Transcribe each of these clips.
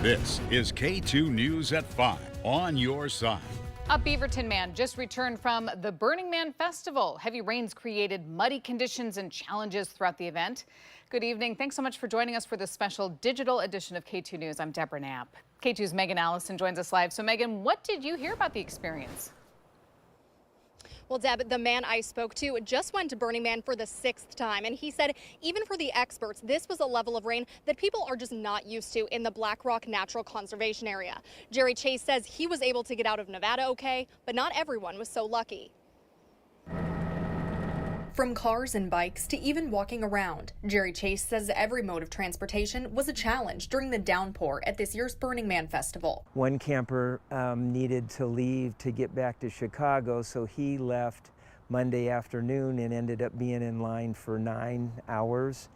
This is K2 News at 5 on your side. A Beaverton man just returned from the Burning Man Festival. Heavy rains created muddy conditions and challenges throughout the event. Good evening. Thanks so much for joining us for this special digital edition of K2 News. I'm Deborah Knapp. K2's Megan Allison joins us live. So Megan, what did you hear about the experience? Well, Deb, the man I spoke to just went to Burning Man for the 6th time, and he said even for the experts, this was a level of rain that people are just not used to in the Black Rock Natural Conservation Area. Jerry Chase says he was able to get out of Nevada okay, but not everyone was so lucky. From cars and bikes to even walking around, Jerry Chase says every mode of transportation was a challenge during the downpour at this year's Burning Man Festival. One camper needed to leave to get back to Chicago, so he left Monday afternoon and ended up being in line for 9 hours.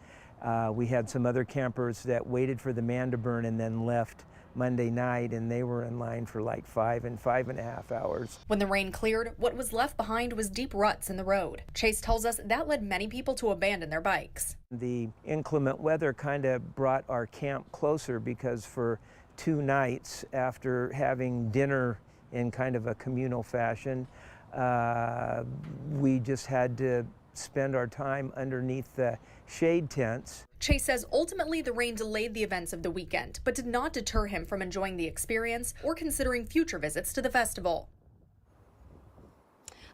We had some other campers that waited for the man to burn and then left Monday night, and they were in line for like 5 and 5.5 hours. When the rain cleared, what was left behind was deep ruts in the road. Chase tells us that led many people to abandon their bikes. The inclement weather kind of brought our camp closer because for 2 nights after having dinner in kind of a communal fashion, we just had to spend our time underneath the shade tents. Chase says ultimately the rain delayed the events of the weekend, but did not deter him from enjoying the experience or considering future visits to the festival.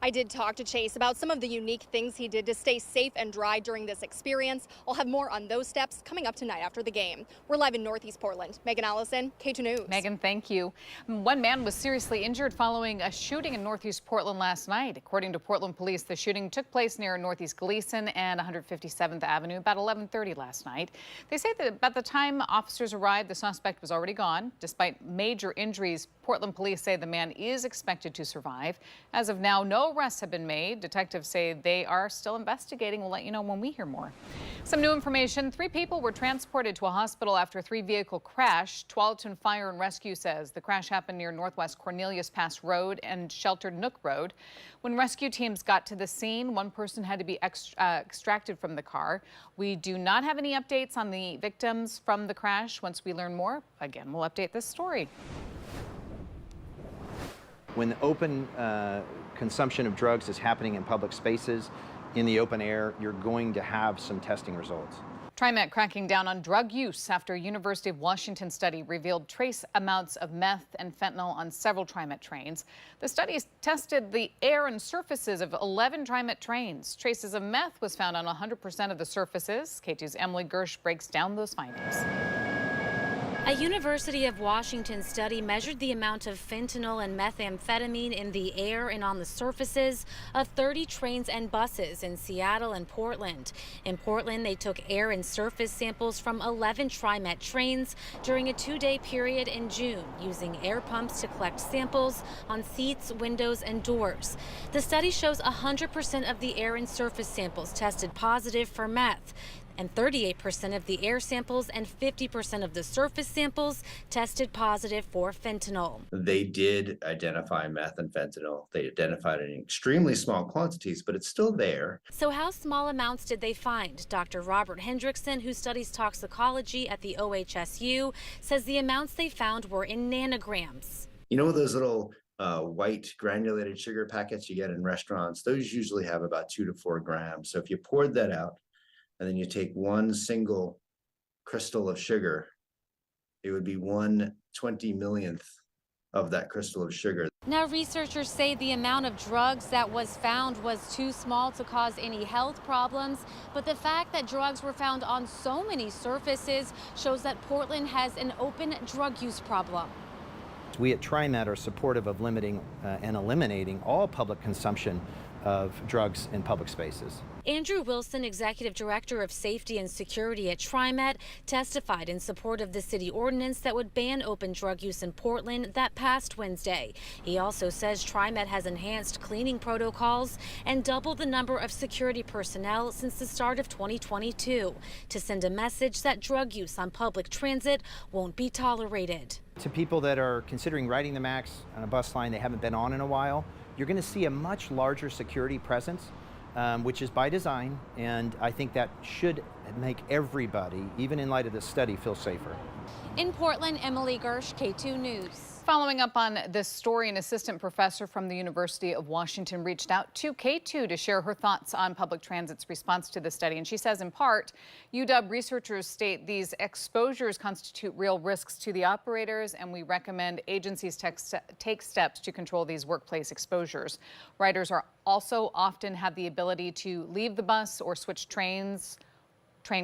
I did talk to Chase about some of the unique things he did to stay safe and dry during this experience. I'll have more on those steps coming up tonight after the game. We're live in Northeast Portland. Megan Allison, K2 News. Megan, thank you. One man was seriously injured following a shooting in Northeast Portland last night. According to Portland police, the shooting took place near Northeast Gleason and 157th Avenue about 11:30 last night. They say that by the time officers arrived, the suspect was already gone. Despite major injuries, Portland police say the man is expected to survive. As of now, no arrests have been made. Detectives say they are still investigating. We'll let you know when we hear more. Some new information. 3 people were transported to a hospital after a 3-vehicle crash. Tualatin Fire and Rescue says the crash happened near Northwest Cornelius Pass Road and Sheltered Nook Road. When rescue teams got to the scene, one person had to be extracted from the car. We do not have any updates on the victims from the crash. Once we learn more, again, we'll update this story. When open consumption of drugs is happening in public spaces, in the open air, you're going to have some testing results. TriMet cracking down on drug use after a University of Washington study revealed trace amounts of meth and fentanyl on several TriMet trains. The studies tested the air and surfaces of 11 TriMet trains. Traces of meth was found on 100% of the surfaces. K2's Emily Gersh breaks down those findings. A University of Washington study measured the amount of fentanyl and methamphetamine in the air and on the surfaces of 30 trains and buses in Seattle and Portland. In Portland, they took air and surface samples from 11 TriMet trains during a 2-day period in June, using air pumps to collect samples on seats, windows, and doors. The study shows 100% of the air and surface samples tested positive for meth, and 38% of the air samples and 50% of the surface samples tested positive for fentanyl. They did identify meth and fentanyl. They identified it in extremely small quantities, but it's still there. So how small amounts did they find? Dr. Robert Hendrickson, who studies toxicology at the OHSU, says the amounts they found were in nanograms. You know those little white granulated sugar packets you get in restaurants? Those usually have about 2 to 4 grams. So if you poured that out, and then you take one single crystal of sugar, it would be 1/20 millionth of that crystal of sugar. Now, researchers say the amount of drugs that was found was too small to cause any health problems, but the fact that drugs were found on so many surfaces shows that Portland has an open drug use problem. We at TriMet are supportive of limiting and eliminating all public consumption of drugs in public spaces. Andrew Wilson, Executive Director of Safety and Security at TriMet, testified in support of the city ordinance that would ban open drug use in Portland that passed Wednesday. He also says TriMet has enhanced cleaning protocols and doubled the number of security personnel since the start of 2022 to send a message that drug use on public transit won't be tolerated. To people that are considering riding the MAX on a bus line they haven't been on in a while, you're going to see a much larger security presence which is by design, and I think that should make everybody, even in light of this study, feel safer. In Portland, Emily Gersh, KATU News. Following up on this story, an assistant professor from the University of Washington reached out to KATU to share her thoughts on public transit's response to the study. And she says, in part, UW researchers state these exposures constitute real risks to the operators, and we recommend agencies take steps to control these workplace exposures. Riders are also often have the ability to leave the bus or switch train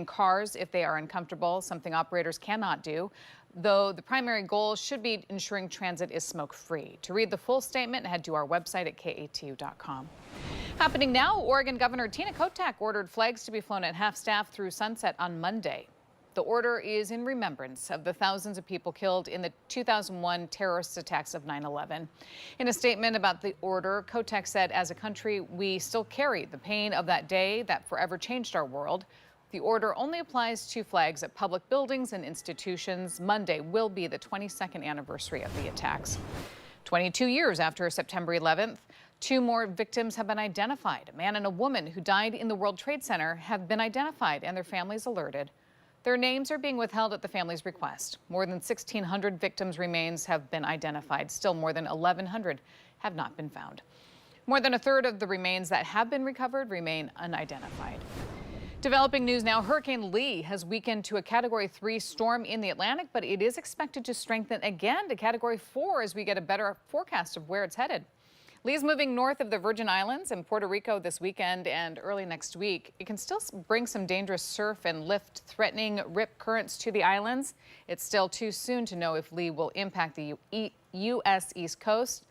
cars if they are uncomfortable, something operators cannot do, though the primary goal should be ensuring transit is smoke-free. To read the full statement, head to our website at KATU.com. Happening now, Oregon Governor Tina Kotek ordered flags to be flown at half-staff through sunset on Monday. The order is in remembrance of the thousands of people killed in the 2001 terrorist attacks of 9/11. In a statement about the order, Kotek said, as a country, we still carry the pain of that day that forever changed our world. The order only applies to flags at public buildings and institutions. Monday will be the 22nd anniversary of the attacks. 22 years after September 11th, 2 more victims have been identified. A man and a woman who died in the World Trade Center have been identified and their families alerted. Their names are being withheld at the family's request. More than 1,600 victims' remains have been identified. Still more than 1,100 have not been found. More than a third of the remains that have been recovered remain unidentified. Developing news now, Hurricane Lee has weakened to a Category 3 storm in the Atlantic, but it is expected to strengthen again to Category 4 as we get a better forecast of where it's headed. Lee's moving north of the Virgin Islands and Puerto Rico this weekend and early next week. It can still bring some dangerous surf and lift, threatening rip currents to the islands. It's still too soon to know if Lee will impact the U.S. East Coast.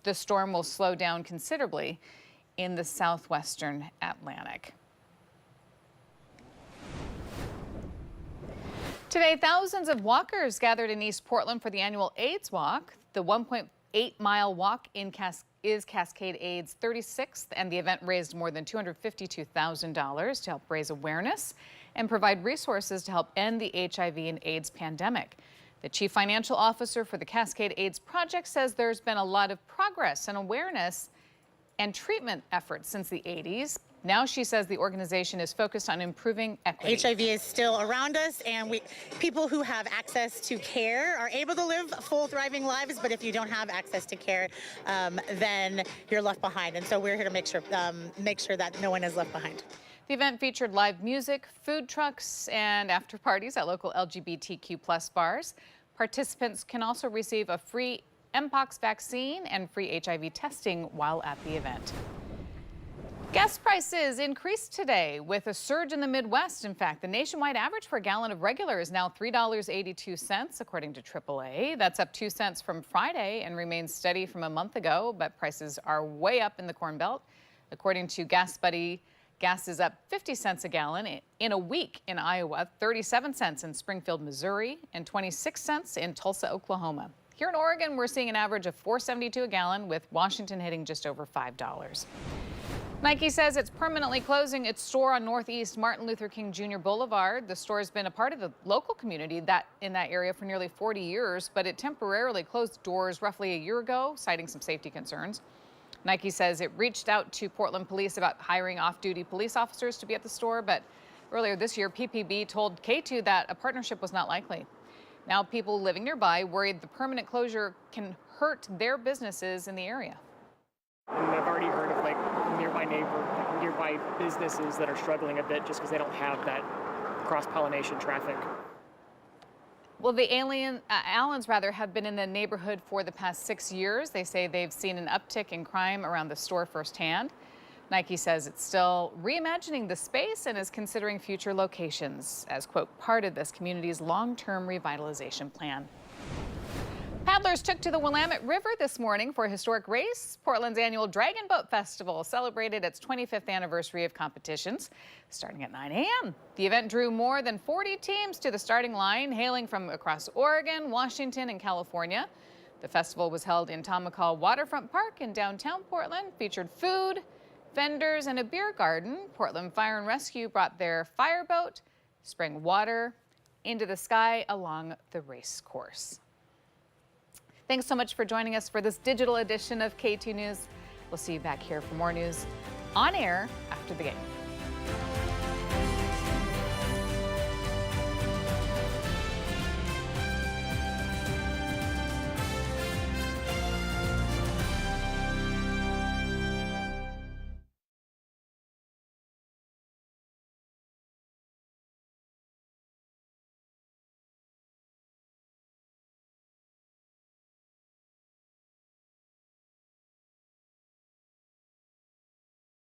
The storm will slow down considerably in the southwestern Atlantic. Today, thousands of walkers gathered in East Portland for the annual AIDS Walk. The 1.8-mile walk is Cascade AIDS' 36th, and the event raised more than $252,000 to help raise awareness and provide resources to help end the HIV and AIDS pandemic. The chief financial officer for the Cascade AIDS Project says there's been a lot of progress and awareness and treatment efforts since the 80s. Now she says the organization is focused on improving equity. HIV is still around us, and people who have access to care are able to live full, thriving lives. But if you don't have access to care, then you're left behind. And so we're here to make sure that no one is left behind. The event featured live music, food trucks, and after parties at local LGBTQ+ bars. Participants can also receive a free Mpox vaccine and free HIV testing while at the event. Gas prices increased today with a surge in the Midwest. In fact, the nationwide average for a gallon of regular is now $3.82, according to AAA. That's up 2 cents from Friday and remains steady from a month ago, but prices are way up in the Corn Belt. According to Gas Buddy, gas is up 50 cents a gallon in a week in Iowa, 37 cents in Springfield, Missouri, and 26 cents in Tulsa, Oklahoma. Here in Oregon, we're seeing an average of $4.72 a gallon, with Washington hitting just over $5. Nike says it's permanently closing its store on Northeast Martin Luther King Jr. Boulevard. The store has been a part of the local community in that area for nearly 40 years, but it temporarily closed doors roughly a year ago, citing some safety concerns. Nike says it reached out to Portland police about hiring off-duty police officers to be at the store, but earlier this year, PPB told KATU that a partnership was not likely. Now people living nearby worried the permanent closure can hurt their businesses in the area. And I've already heard of nearby businesses that are struggling a bit just because they don't have that cross-pollination traffic. Well, the Allens have been in the neighborhood for the past 6 years. They say they've seen an uptick in crime around the store firsthand. Nike says it's still reimagining the space and is considering future locations as, quote, part of this community's long-term revitalization plan. Paddlers took to the Willamette River this morning for a historic race. Portland's annual Dragon Boat Festival celebrated its 25th anniversary of competitions, starting at 9 a.m. The event drew more than 40 teams to the starting line, hailing from across Oregon, Washington, and California. The festival was held in Tomahawk Waterfront Park in downtown Portland, featured food, vendors, and a beer garden. Portland Fire and Rescue brought their fireboat, spraying water into the sky along the race course. Thanks so much for joining us for this digital edition of KATU News. We'll see you back here for more news on air after the game.